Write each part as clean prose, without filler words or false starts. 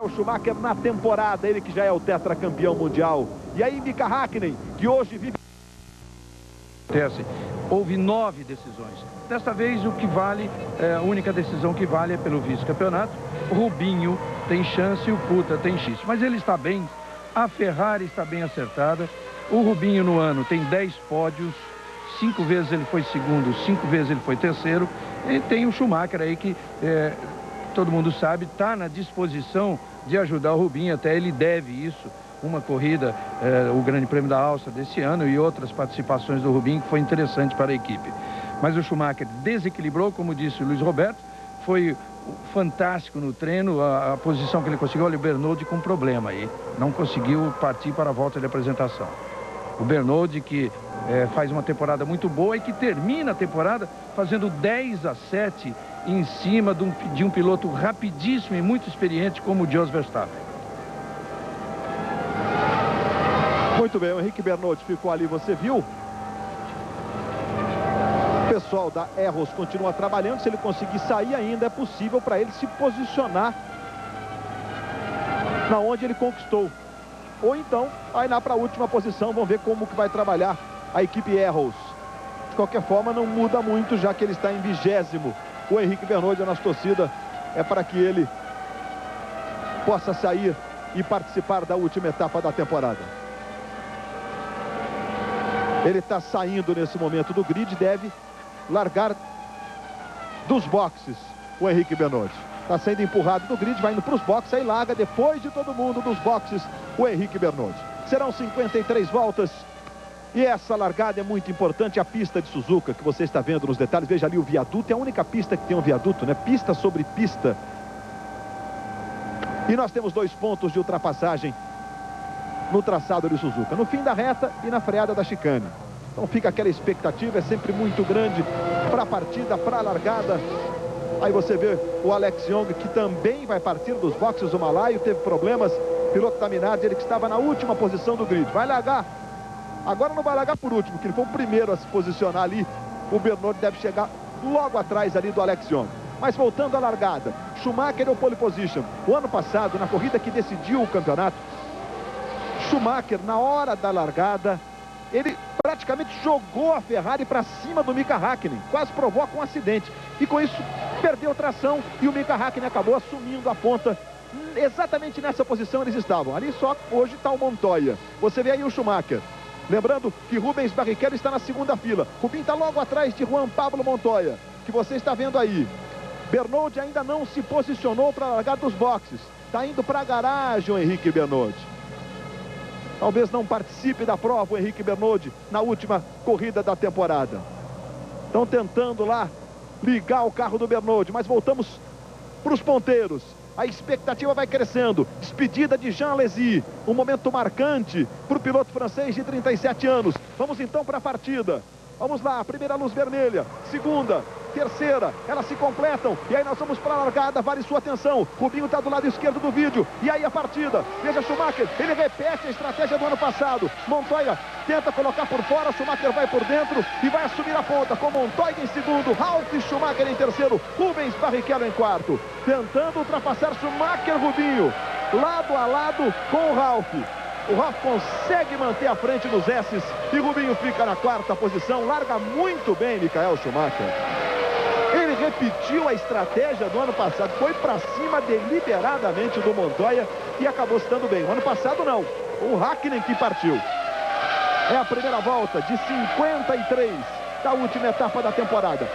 O Schumacher na temporada, ele que já é o tetracampeão mundial. E aí Mika Häkkinen, que hoje vive... Houve 9 decisões. Desta vez o que vale, a única decisão que vale é pelo vice-campeonato. O Rubinho tem chance e o Kuta tem chance. Mas ele está bem, a Ferrari está bem acertada. O Rubinho no ano tem 10 pódios, 5 vezes ele foi segundo, 5 vezes ele foi terceiro. E tem o Schumacher aí que, todo mundo sabe, está na disposição de ajudar o Rubinho, até ele deve isso. Uma corrida, o Grande Prêmio da Áustria desse ano e outras participações do Rubinho que foi interessante para a equipe. Mas o Schumacher desequilibrou, como disse o Luiz Roberto, foi fantástico no treino, a posição que ele conseguiu. Olha, o Bernoulli com problema aí, não conseguiu partir para a volta de apresentação. O Bernoulli que faz uma temporada muito boa e que termina a temporada fazendo 10-7 em cima de um piloto rapidíssimo e muito experiente como o Jos Verstappen. Muito bem, o Henrique Bernoulli ficou ali, você viu? O pessoal da Erros continua trabalhando. Se ele conseguir sair ainda, é possível para ele se posicionar na onde ele conquistou. Ou então, vai lá para a última posição. Vamos ver como que vai trabalhar a equipe Erros. De qualquer forma, não muda muito, já que ele está em 20º. O Henrique Bernoulli, a nossa torcida, é para que ele possa sair e participar da última etapa da temporada. Ele está saindo nesse momento do grid, deve largar dos boxes o Henrique Bernoulli. Está sendo empurrado do grid, vai indo para os boxes, aí larga depois de todo mundo dos boxes o Henrique Bernoulli. Serão 53 voltas e essa largada é muito importante. A pista de Suzuka, que você está vendo nos detalhes, veja ali o viaduto, é a única pista que tem um viaduto, né? Pista sobre pista. E nós temos 2 pontos de ultrapassagem no traçado de Suzuka, no fim da reta e na freada da chicane. Então fica aquela expectativa, é sempre muito grande para a partida, para a largada. Aí você vê o Alex Young, que também vai partir dos boxes. O malaio teve problemas, piloto da Minardi, ele que estava na última posição do grid. Vai largar, agora não vai largar por último, que ele foi o primeiro a se posicionar ali. O Bernoulli deve chegar logo atrás ali do Alex Young. Mas voltando à largada, Schumacher é o pole position. O ano passado, na corrida que decidiu o campeonato, Schumacher, na hora da largada, ele praticamente jogou a Ferrari para cima do Mika Häkkinen, quase provoca um acidente. E com isso, perdeu tração e o Mika Häkkinen acabou assumindo a ponta. Exatamente nessa posição eles estavam. Ali só hoje está o Montoya. Você vê aí o Schumacher. Lembrando que Rubens Barrichello está na segunda fila. Rubinho está logo atrás de Juan Pablo Montoya, que você está vendo aí. Bernoulli ainda não se posicionou para largar dos boxes. Está indo para a garagem o Henrique Bernoulli. Talvez não participe da prova o Henrique Bernoulli na última corrida da temporada. Estão tentando lá ligar o carro do Bernoulli, mas voltamos para os ponteiros. A expectativa vai crescendo. Despedida de Jean Alesi, um momento marcante para o piloto francês de 37 anos. Vamos então para a partida. Vamos lá, primeira luz vermelha, segunda, terceira, elas se completam. E aí nós vamos para a largada, vale sua atenção. Rubinho está do lado esquerdo do vídeo. E aí a partida, veja Schumacher, ele repete a estratégia do ano passado. Montoya tenta colocar por fora, Schumacher vai por dentro e vai assumir a ponta com Montoya em segundo, Ralf Schumacher em terceiro, Rubens Barrichello em quarto. Tentando ultrapassar Schumacher, Rubinho, lado a lado com o Ralf. O Ralf consegue manter a frente dos S's e Rubinho fica na quarta posição. Larga muito bem Michael Schumacher. Ele repetiu a estratégia do ano passado. Foi para cima deliberadamente do Montoya e acabou se dando bem. O ano passado não. O Häkkinen que partiu. É a primeira volta de 53 da última etapa da temporada.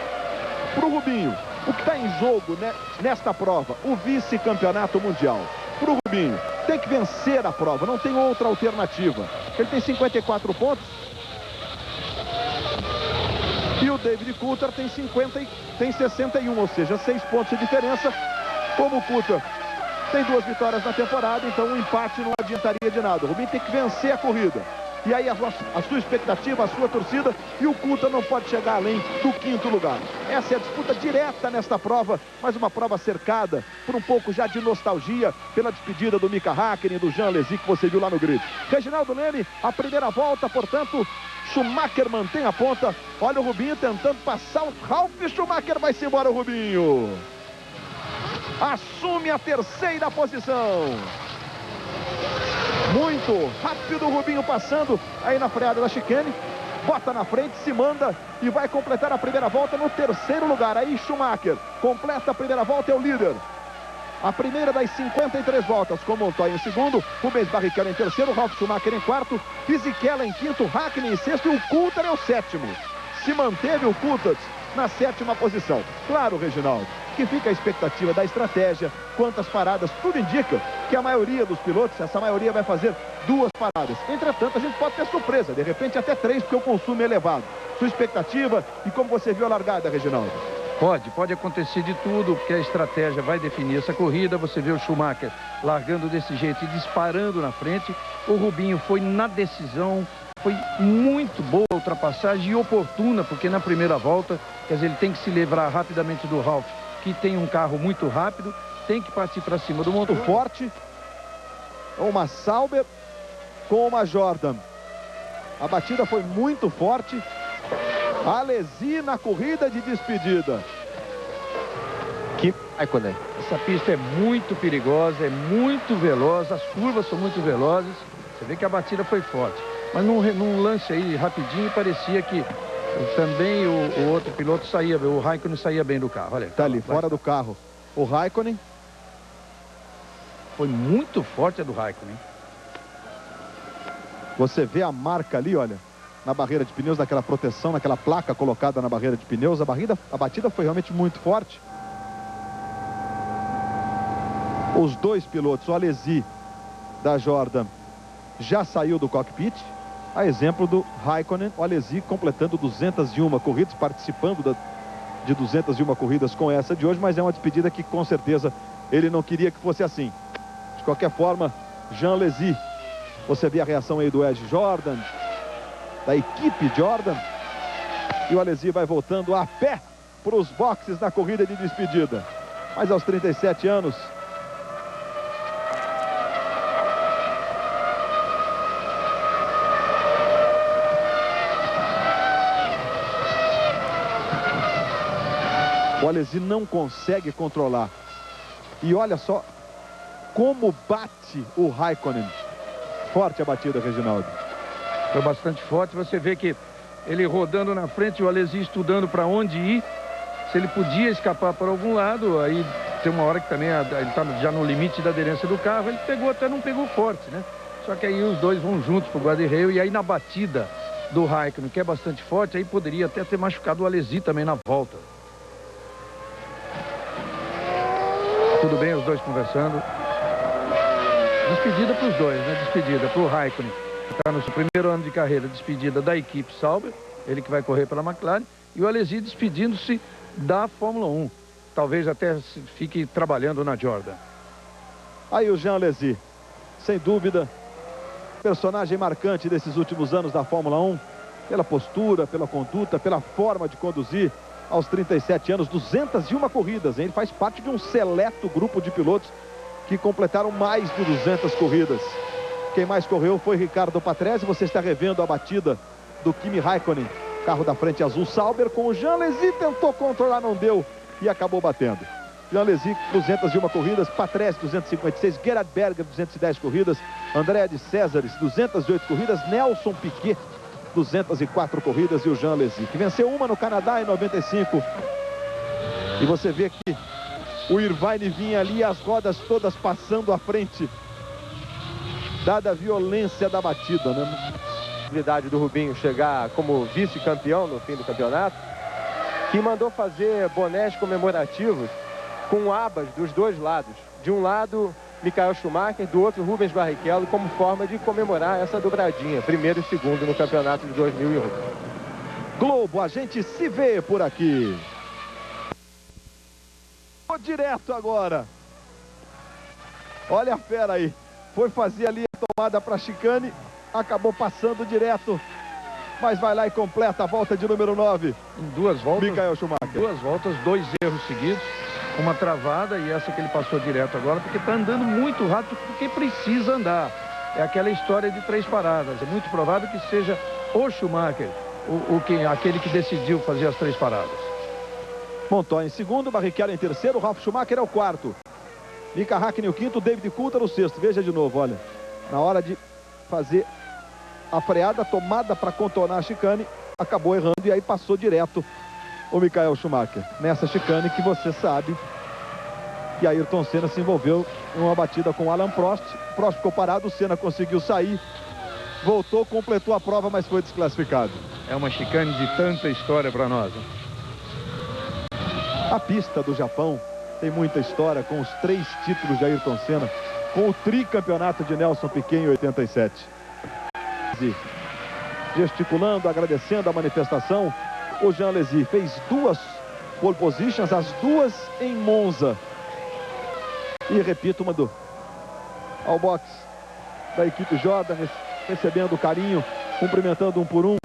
Para o Rubinho, o que está em jogo, né, nesta prova? O vice-campeonato mundial. Para o Rubinho, tem que vencer a prova, não tem outra alternativa. Ele tem 54 pontos. E o David Coulthard tem 61, ou seja, 6 pontos de diferença. Como o Coulthard tem 2 vitórias na temporada, então um empate não adiantaria de nada. O Rubinho tem que vencer a corrida. E aí a sua expectativa, a sua torcida, e o Coulthard não pode chegar além do 5º lugar. Essa é a disputa direta nesta prova, mas uma prova cercada por um pouco já de nostalgia pela despedida do Mika Häkkinen e do Jean Alesi que você viu lá no grid. Reginaldo Leme, a primeira volta, portanto, Schumacher mantém a ponta. Olha o Rubinho tentando passar o Ralf Schumacher, vai-se embora o Rubinho. assume a terceira posição. Muito rápido o Rubinho passando aí na freada da chicane. Bota na frente, se manda e vai completar a primeira volta no terceiro lugar. Aí Schumacher completa a primeira volta, é o líder. A primeira das 53 voltas com Montoya em segundo, Rubens Barrichello em terceiro, Ralf Schumacher em quarto, Fisichella em quinto, Hakkinen em sexto e o Coulthard é o sétimo. Se manteve o Coulthard na sétima posição. Claro, Reginaldo, que fica a expectativa da estratégia, quantas paradas, tudo indica que a maioria dos pilotos, essa maioria vai fazer 2 paradas. Entretanto, a gente pode ter surpresa, de repente até 3, porque o consumo é elevado. Sua expectativa e como você viu a largada, Reginaldo? Pode acontecer de tudo, porque a estratégia vai definir essa corrida. Você vê o Schumacher largando desse jeito e disparando na frente. O Rubinho foi na decisão, foi muito boa a ultrapassagem e oportuna, porque na primeira volta, quer dizer, ele tem que se livrar rapidamente do Ralf, que tem um carro muito rápido, tem que partir para cima do Montoya. Forte, uma Sauber com uma Jordan. A batida foi muito forte. Alesi na corrida de despedida. Que Raikkonen. Essa pista é muito perigosa, é muito veloz, as curvas são muito velozes. Você vê que a batida foi forte. Mas num lance aí rapidinho, parecia que também o outro piloto saía, o Raikkonen saía bem do carro. Olha, tá ali, fora do carro. O Raikkonen. Foi muito forte a do Raikkonen. Você vê a marca ali, olha, na barreira de pneus, daquela proteção, naquela placa colocada na barreira de pneus. A batida foi realmente muito forte. Os dois pilotos, o Alesi da Jordan, já saiu do cockpit. A exemplo do Raikkonen, o Alesi completando 201 corridas, participando de 201 corridas com essa de hoje, mas é uma despedida que com certeza ele não queria que fosse assim. De qualquer forma, Jean Alesi, você vê a reação aí do Ed Jordan, da equipe Jordan, e o Alesi vai voltando a pé para os boxes na corrida de despedida. Mas aos 37 anos, o Alesi não consegue controlar. E olha só como bate o Raikkonen. Forte a batida, Reginaldo. Foi bastante forte. Você vê que ele rodando na frente, o Alesi estudando para onde ir. Se ele podia escapar por algum lado, aí tem uma hora que também ele está já no limite da aderência do carro. Ele pegou, até não pegou forte, né? Só que aí os dois vão juntos para o guarda-reio. E aí na batida do Raikkonen, que é bastante forte, aí poderia até ter machucado o Alesi também na volta. Tudo bem, os dois conversando. Despedida para os dois, né? Despedida para o Raikkonen, que está no seu primeiro ano de carreira. Despedida da equipe Sauber, ele que vai correr pela McLaren. E o Alesi despedindo-se da Fórmula 1. Talvez até fique trabalhando na Jordan. Aí o Jean Alesi, sem dúvida, personagem marcante desses últimos anos da Fórmula 1. Pela postura, pela conduta, pela forma de conduzir. Aos 37 anos, 201 corridas, hein? Ele faz parte de um seleto grupo de pilotos que completaram mais de 200 corridas. Quem mais correu foi Ricardo Patrese. Você está revendo a batida do Kimi Raikkonen, carro da frente azul Sauber, com o Jean Alesi, tentou controlar, não deu e acabou batendo. Jean Alesi, 201 corridas, Patrese 256, Gerhard Berger 210 corridas, André de Césares 208 corridas, Nelson Piquet 204 corridas e o Jean Alesi, que venceu uma no Canadá em 95. E você vê que o Irvine vinha ali, as rodas todas passando à frente, dada a violência da batida, né? A possibilidade do Rubinho chegar como vice-campeão no fim do campeonato, que mandou fazer bonés comemorativos com abas dos dois lados. De um lado, Michael Schumacher, do outro, Rubens Barrichello, como forma de comemorar essa dobradinha, primeiro e segundo no campeonato de 2001. Globo, a gente se vê por aqui. Direto agora. Olha a fera aí. Foi fazer ali a tomada para chicane, acabou passando direto, mas vai lá e completa a volta de número 9. Em duas voltas, Michael Schumacher. Duas voltas, 2 erros seguidos, uma travada e essa que ele passou direto agora, porque está andando muito rápido, porque precisa andar. É aquela história de 3 paradas. É muito provável que seja o Schumacher, aquele que decidiu fazer as 3 paradas. Montoya em segundo, Barrichello em terceiro, Ralf Schumacher é o quarto. Mika Hakkinen o quinto, David Coulthard o sexto. Veja de novo, olha. Na hora de fazer a freada, a tomada para contornar a chicane, acabou errando e aí passou direto o Michael Schumacher. Nessa chicane que você sabe que Ayrton Senna se envolveu em uma batida com Alain Prost. Prost ficou parado, o Senna conseguiu sair, voltou, completou a prova, mas foi desclassificado. É uma chicane de tanta história para nós. A pista do Japão tem muita história, com os 3 títulos de Ayrton Senna, com o tricampeonato de Nelson Piquet em 87. Gesticulando, agradecendo a manifestação, o Jean Alesi fez 2 pole positions, as 2 em Monza. E repito, mandou ao box da equipe Jordan, recebendo carinho, cumprimentando um por um.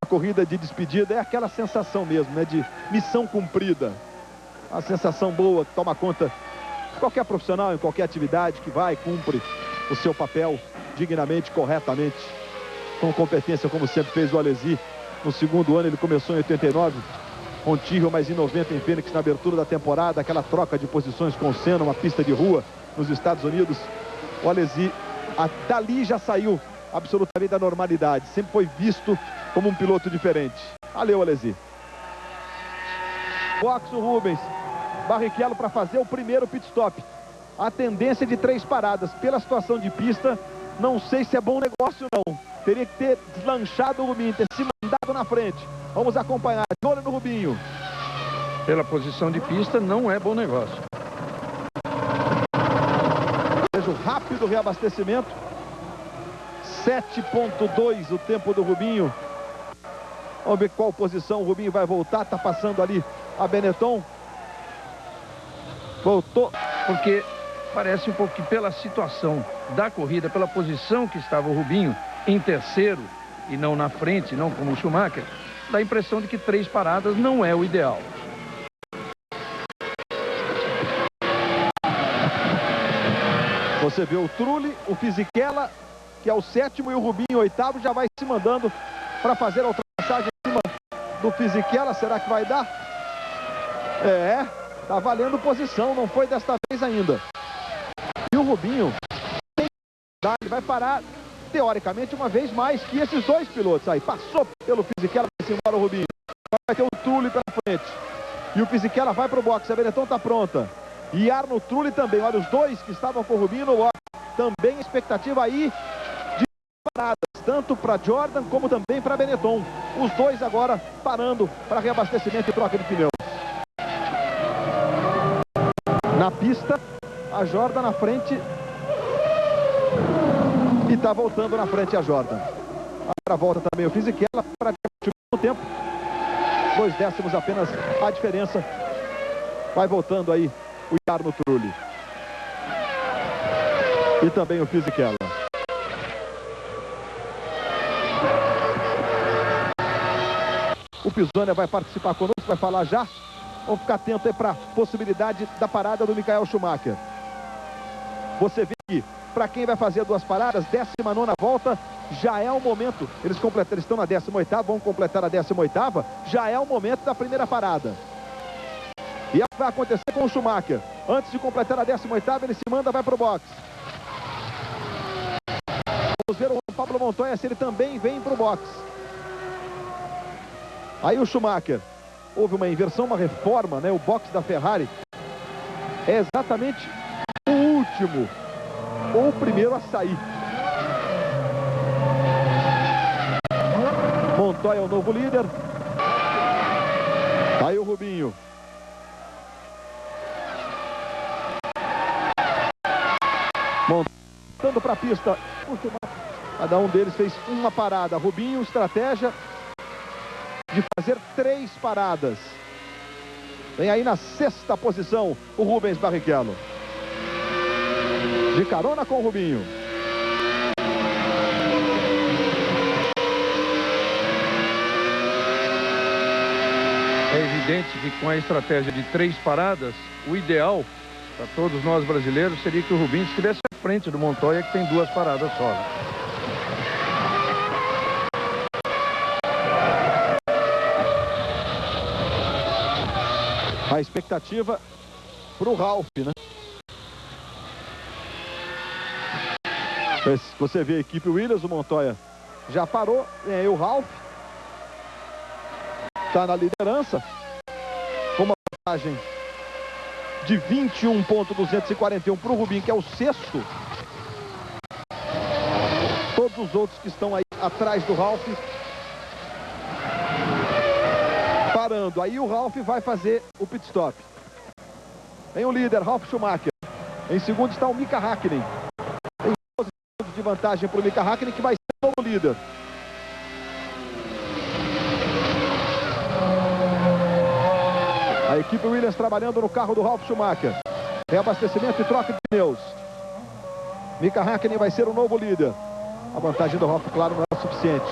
A corrida de despedida é aquela sensação mesmo, né, de missão cumprida. A sensação boa que toma conta de qualquer profissional, em qualquer atividade que vai, cumpre o seu papel dignamente, corretamente, com competência, como sempre fez o Alesi. No segundo ano, ele começou em 89, com Tyrrell, mas em 90 em Fênix, na abertura da temporada, aquela troca de posições com o Senna, uma pista de rua nos Estados Unidos. O Alesi, dali já saiu absolutamente da normalidade, sempre foi visto como um piloto diferente. Valeu, Alesi. Box o Rubens Barrichello para fazer o primeiro pit stop. A tendência de 3 paradas. Pela situação de pista, não sei se é bom negócio não. Teria que ter deslanchado o Rubinho, ter se mandado na frente. Vamos acompanhar. De olho no Rubinho. Pela posição de pista, não é bom negócio. Veja o rápido reabastecimento. 7.2 o tempo do Rubinho. Vamos ver qual posição o Rubinho vai voltar. Está passando ali a Benetton. Voltou. Porque parece um pouco que pela situação da corrida, pela posição que estava o Rubinho, em terceiro e não na frente, não como o Schumacher, dá a impressão de que 3 paradas não é o ideal. Você vê o Trulli, o Fisichella, que é o 7º, e o Rubinho, 8º, já vai se mandando para fazer a ultrapassagem em cima do Fisichella. Será que vai dar? É, tá valendo posição, não foi desta vez ainda. E o Rubinho, ele vai parar, teoricamente, uma vez mais que esses 2 pilotos aí. Passou pelo Fisichella, vai embora o Rubinho. Vai ter o Trulli pela frente. E o Fisichella vai para o boxe, a Benetton está pronta. E Arno Trulli também, olha os 2 que estavam com o Rubinho no boxe. Também expectativa aí de paradas, tanto para Jordan como também para Benetton. Os 2 agora parando para reabastecimento e troca de pneus. Na pista, a Jordan na frente. E está voltando na frente a Jordan. Agora volta também o Fisichella, praticamente o mesmo tempo. 2 décimos apenas a diferença. Vai voltando aí o Arno Trulli. E também o Fisichella. O Pisonia vai participar conosco, vai falar já. Vamos ficar atento aí para a possibilidade da parada do Michael Schumacher. Você vê que, para quem vai fazer 2 paradas, 19ª volta, já é o momento. Eles estão na 18ª, vão completar a 18ª, já é o momento da primeira parada. E é o que vai acontecer com o Schumacher. Antes de completar a 18ª, ele se manda, vai para o box. Vamos ver o Juan Pablo Montoya se ele também vem para o box. Aí o Schumacher. Houve uma inversão, uma reforma, né? O box da Ferrari é exatamente o último ou o primeiro a sair. Montoya é o novo líder. Aí o Rubinho. Montando para a pista. Cada um deles fez uma parada. Rubinho, estratégia de fazer 3 paradas. Vem aí na 6ª posição o Rubens Barrichello. De carona com o Rubinho. É evidente que com a estratégia de 3 paradas, o ideal para todos nós brasileiros seria que o Rubinho estivesse à frente do Montoya, que tem 2 paradas só. A expectativa para o Ralf, né? Você vê a equipe Williams, o Montoya já parou, vem aí o Ralph. Está na liderança. Com uma vantagem de 21,241 para o Rubinho, que é o sexto. Todos os outros que estão aí atrás do Ralph parando. Aí o Ralph vai fazer o pit stop. Vem o líder, Ralf Schumacher. Em segundo está o Mika Häkkinen. Tem 12 segundos de vantagem para o Mika Häkkinen, que vai ser o novo líder. A equipe Williams trabalhando no carro do Ralf Schumacher. Reabastecimento e troca de pneus. Mika Häkkinen vai ser o novo líder. A vantagem do Ralf, claro, não é o suficiente.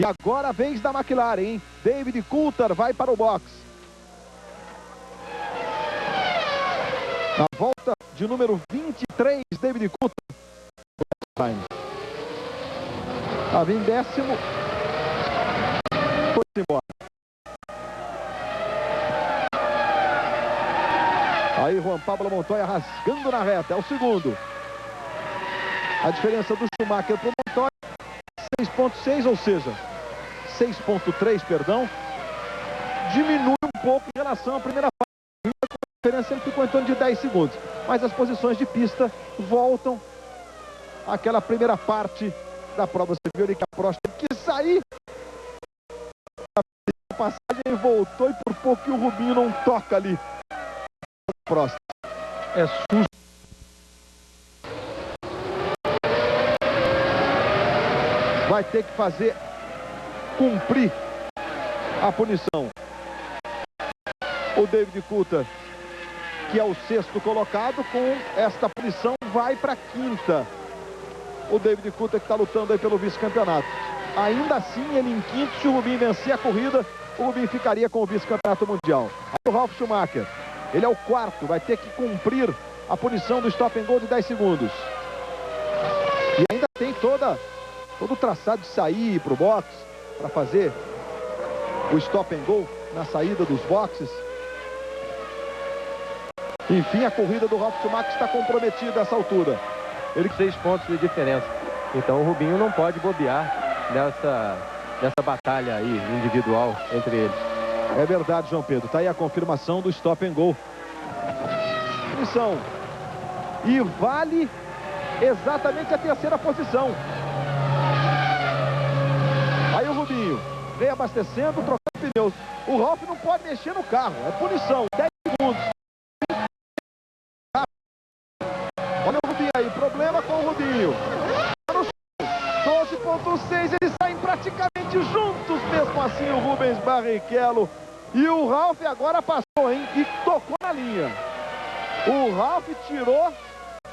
E agora a vez da McLaren, hein? David Coulthard vai para o box. Na volta de número 23, David Coulthard. Estava em décimo. Foi embora. Aí Juan Pablo Montoya rasgando na reta. É o segundo. A diferença do Schumacher para o Montoya, 6,6, ou seja, 6,3, perdão. Diminui um pouco em relação à primeira parte. A diferença sempre ficou em torno de 10 segundos. Mas as posições de pista voltam àquela primeira parte da prova. Você viu ali que a Prost teve que sair. A passagem voltou e por pouco o Rubinho não toca ali. Prost. É susto. Vai ter que fazer cumprir a punição. O David Coulthard, que é o sexto colocado, com esta punição vai para a quinta. O David Coulthard que está lutando aí pelo vice-campeonato. Ainda assim, ele em quinto, se o Rubinho vencer a corrida, o Rubinho ficaria com o vice-campeonato mundial. Aí o Ralf Schumacher, ele é o quarto, vai ter que cumprir a punição do stop and go de 10 segundos. E ainda tem todo o traçado de sair para o box, para fazer o stop and go na saída dos boxes. Enfim, a corrida do Ralf Schumacher está comprometida a essa altura. Ele 6 pontos de diferença. Então o Rubinho não pode bobear nessa batalha aí individual entre eles. É verdade, João Pedro. Está aí a confirmação do stop and go. Punição. E vale exatamente a terceira posição. Aí o Rubinho vem abastecendo, trocando pneus. O Ralf não pode mexer no carro. É punição. 10 segundos. Olha o Rubinho aí. Problema com o Rubinho. 12,6. Eles saem praticamente juntos. Mesmo assim o Rubens Barrichello. E o Ralf agora passou, hein? E tocou na linha. O Ralf tirou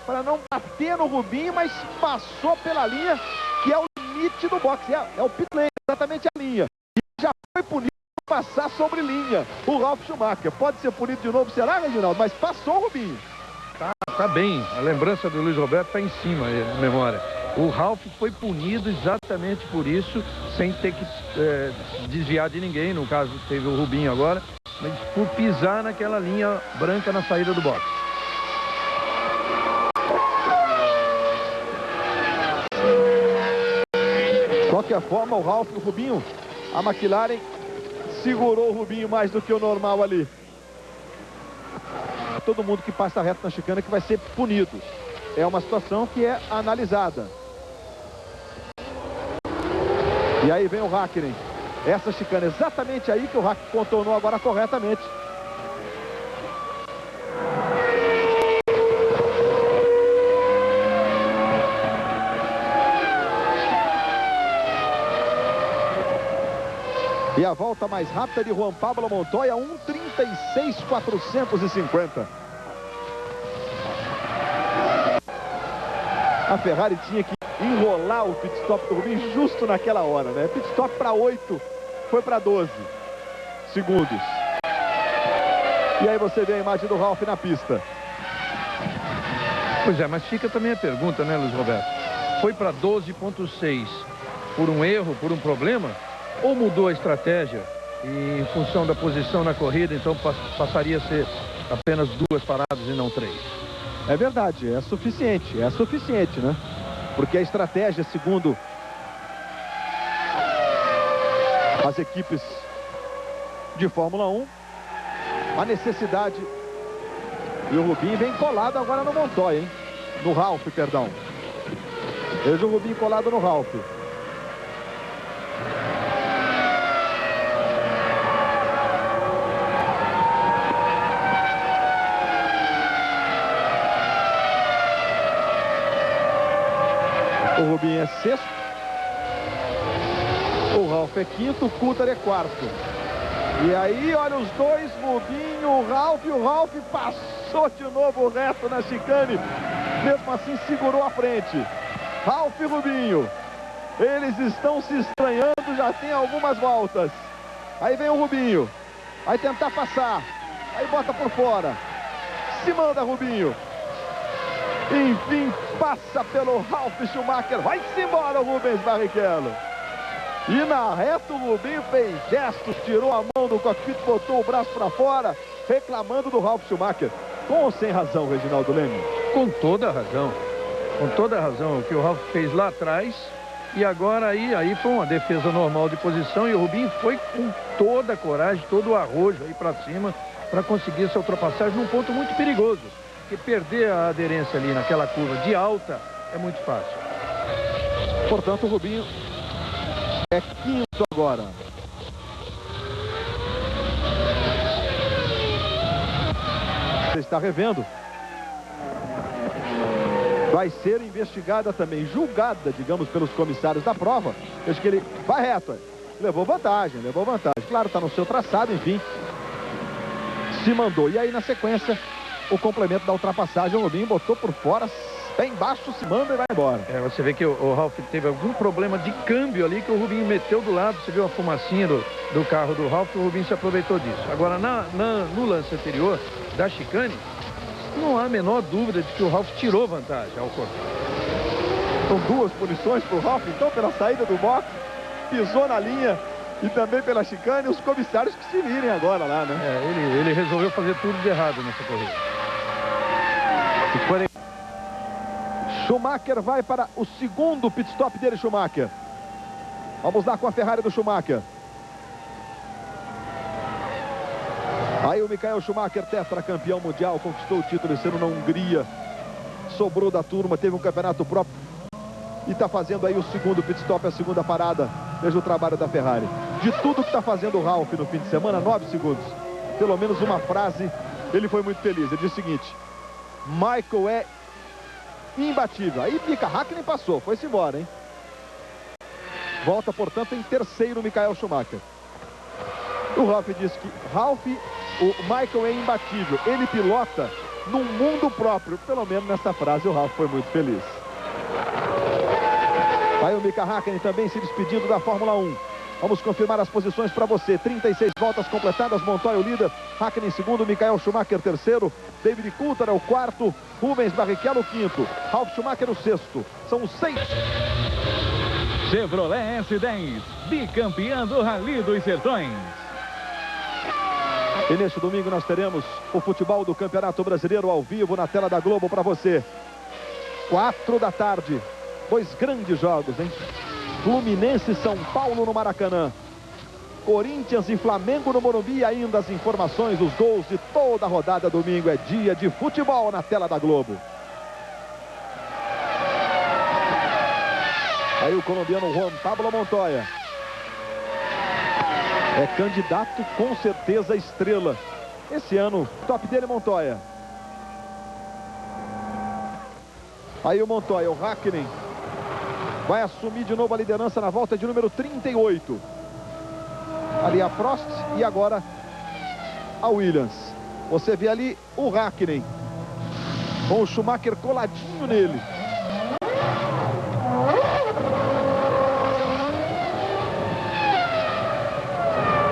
para não bater no Rubinho, mas passou pela linha, que é o limite do boxe. É o pit lane, exatamente a linha. E já foi punido por passar sobre linha. O Ralf Schumacher pode ser punido de novo, será, Reginaldo? Mas passou o Rubinho. Tá bem. A lembrança do Luiz Roberto está em cima, a memória. O Ralf foi punido exatamente por isso, sem ter que desviar de ninguém. No caso, teve o Rubinho agora, mas por pisar naquela linha branca na saída do boxe. De qualquer forma, o Ralf e o Rubinho, a McLaren segurou o Rubinho mais do que o normal ali. Todo mundo que passa reto na chicana que vai ser punido. É uma situação que é analisada. E aí vem o Häkkinen. Essa chicana exatamente aí que o Häkkinen contornou agora corretamente. E a volta mais rápida de Juan Pablo Montoya, 1,36,450. A Ferrari tinha que enrolar o pit stop do Rubinho justo naquela hora, né? Pit stop para 8, foi para 12 segundos. E aí você vê a imagem do Ralf na pista. Pois é, mas fica também a pergunta, né, Luiz Roberto? Foi para 12,6 por um erro, por um problema? Ou mudou a estratégia e em função da posição na corrida, então passaria a ser apenas 2 paradas e não 3? É verdade, é suficiente, né? Porque a estratégia, segundo as equipes de Fórmula 1, a necessidade... E o Rubinho vem colado agora no Montoya, hein? No Ralf, perdão. Veja o Rubinho colado no Ralf. O Rubinho é sexto. O Ralf é quinto, o Coulthard é quarto. E aí, olha os dois, Rubinho, o Ralf passou de novo reto na chicane. Mesmo assim, segurou a frente. Ralf e Rubinho. Eles estão se estranhando, já tem algumas voltas. Aí vem o Rubinho. Vai tentar passar. Aí bota por fora. Se manda, Rubinho. Enfim, passa pelo Ralf Schumacher. Vai-se embora o Rubens Barrichello. E na reta o Rubinho fez gestos, tirou a mão do cockpit, botou o braço para fora, reclamando do Ralf Schumacher. Com ou sem razão, Reginaldo Leme? Com toda a razão. Com toda a razão. O que o Ralf fez lá atrás. E agora aí foi uma defesa normal de posição. E o Rubinho foi com toda a coragem, todo o arrojo aí para cima, para conseguir essa ultrapassagem num ponto muito perigoso. Porque perder a aderência ali naquela curva de alta é muito fácil. Portanto, o Rubinho é quinto agora. Você está revendo. Vai ser investigada também, julgada, digamos, pelos comissários da prova. Veja que ele vai reto. Levou vantagem. Claro, está no seu traçado, enfim. Se mandou. E aí, na sequência, o complemento da ultrapassagem, o Rubinho botou por fora, pé embaixo, se manda e vai embora. Você vê que o Ralf teve algum problema de câmbio ali, que o Rubinho meteu do lado. Você viu a fumacinha do carro do Ralf, o Rubinho se aproveitou disso. Agora, no lance anterior da chicane, não há a menor dúvida de que o Ralf tirou vantagem ao cortar. São duas punições para o Ralf, então, pela saída do box, pisou na linha e também pela chicane. Os comissários que se virem agora lá, né? Ele resolveu fazer tudo de errado nessa corrida. Schumacher vai para o segundo pit stop dele, Schumacher. Vamos lá com a Ferrari do Schumacher. Aí o Michael Schumacher, tetracampeão mundial, conquistou o título esse ano na Hungria. Sobrou da turma, teve um campeonato próprio. E está fazendo aí o segundo pit stop, a segunda parada. Veja o trabalho da Ferrari. De tudo que está fazendo o Ralf no fim de semana, 9 segundos. Pelo menos uma frase, ele foi muito feliz. Ele disse o seguinte: Michael é imbatível. Aí Mika Häkkinen passou, foi-se embora, hein? Volta, portanto, em terceiro o Michael Schumacher. O Ralf disse que o Michael é imbatível. Ele pilota num mundo próprio. Pelo menos nessa frase o Ralf foi muito feliz. Aí o Mika Häkkinen também se despedindo da Fórmula 1. Vamos confirmar as posições para você. 36 voltas completadas, Montoya o líder, Häkkinen em segundo, Michael Schumacher terceiro, David Coulthard é o quarto, Rubens Barrichello o quinto, Ralf Schumacher o sexto. São 6. Chevrolet S10, bicampeão do Rally dos Sertões. E neste domingo nós teremos o futebol do Campeonato Brasileiro ao vivo na tela da Globo para você. 4 da tarde. 2 grandes jogos, hein? Fluminense e São Paulo no Maracanã. Corinthians e Flamengo no Morumbi. E ainda as informações, os gols de toda a rodada. Domingo é dia de futebol na tela da Globo. Aí o colombiano Juan Pablo Montoya é candidato com certeza estrela. Esse ano, top dele Montoya. Aí o Montoya, o Häkkinen, vai assumir de novo a liderança na volta de número 38. Ali a Prost e agora a Williams. Você vê ali o Häkkinen com o Schumacher coladinho nele.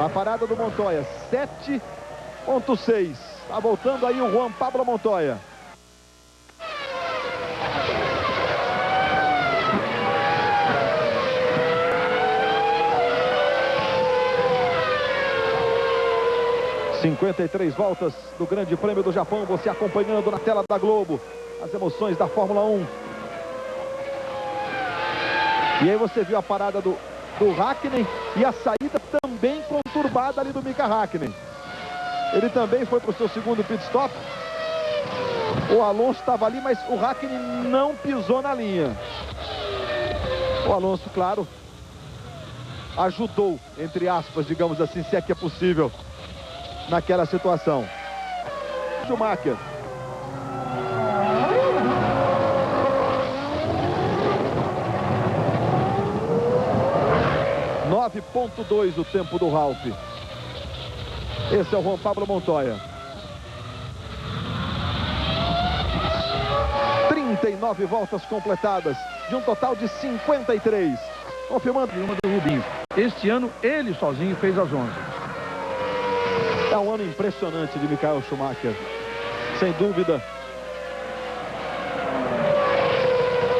A parada do Montoya, 7.6. Tá voltando aí o Juan Pablo Montoya. 53 voltas do Grande Prêmio do Japão, você acompanhando na tela da Globo as emoções da Fórmula 1. E aí você viu a parada do Hakkinen e a saída também conturbada ali do Mika Hakkinen. Ele também foi para o seu segundo pit stop. O Alonso estava ali, mas o Hakkinen não pisou na linha. O Alonso, claro, ajudou, entre aspas, digamos assim, se é que é possível, naquela situação. Schumacher. .2 o tempo do Ralf. Esse é o Juan Pablo Montoya. 39 voltas completadas de um total de 53. Confirmando uma do Rubinho. Este ano ele sozinho fez as 11. É um ano impressionante de Michael Schumacher. Sem dúvida,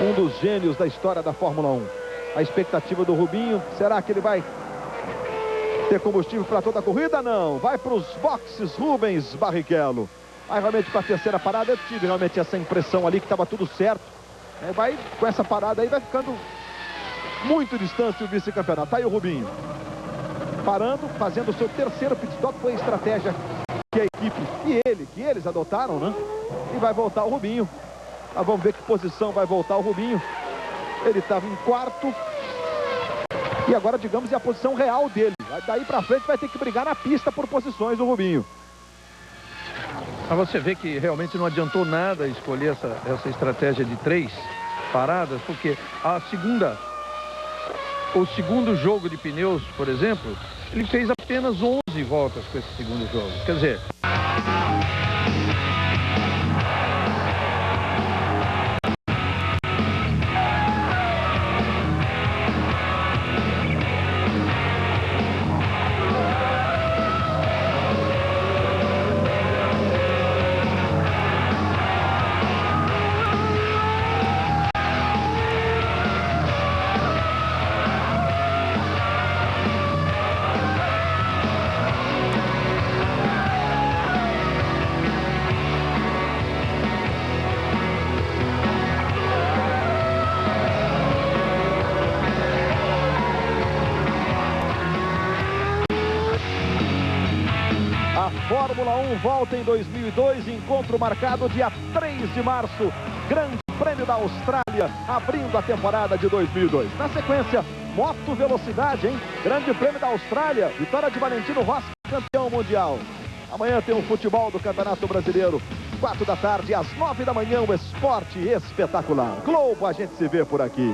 um dos gênios da história da Fórmula 1. A expectativa do Rubinho, será que ele vai ter combustível para toda a corrida? Não, vai para os boxes Rubens Barrichello. Vai realmente para a terceira parada. Eu tive realmente essa impressão ali que estava tudo certo. Vai com essa parada aí, vai ficando muito distante o vice-campeonato. Tá aí o Rubinho parando, fazendo o seu terceiro pit stop. Foi a estratégia que a equipe que eles adotaram, né? E vai voltar o Rubinho. Mas vamos ver que posição vai voltar o Rubinho. Ele estava em quarto. E agora, digamos, é a posição real dele. Daí pra frente vai ter que brigar na pista por posições o Rubinho. Mas você vê que realmente não adiantou nada escolher essa estratégia de 3 paradas, porque o segundo jogo de pneus, por exemplo, ele fez apenas 11 voltas com esse segundo jogo. Quer dizer... Fórmula 1 volta em 2002, encontro marcado dia 3 de março, Grande Prêmio da Austrália, abrindo a temporada de 2002. Na sequência, moto velocidade, hein? Grande Prêmio da Austrália, vitória de Valentino Rossi, campeão mundial. Amanhã tem o futebol do Campeonato Brasileiro, 4 da tarde, às 9 da manhã, o esporte espetacular. Globo, a gente se vê por aqui.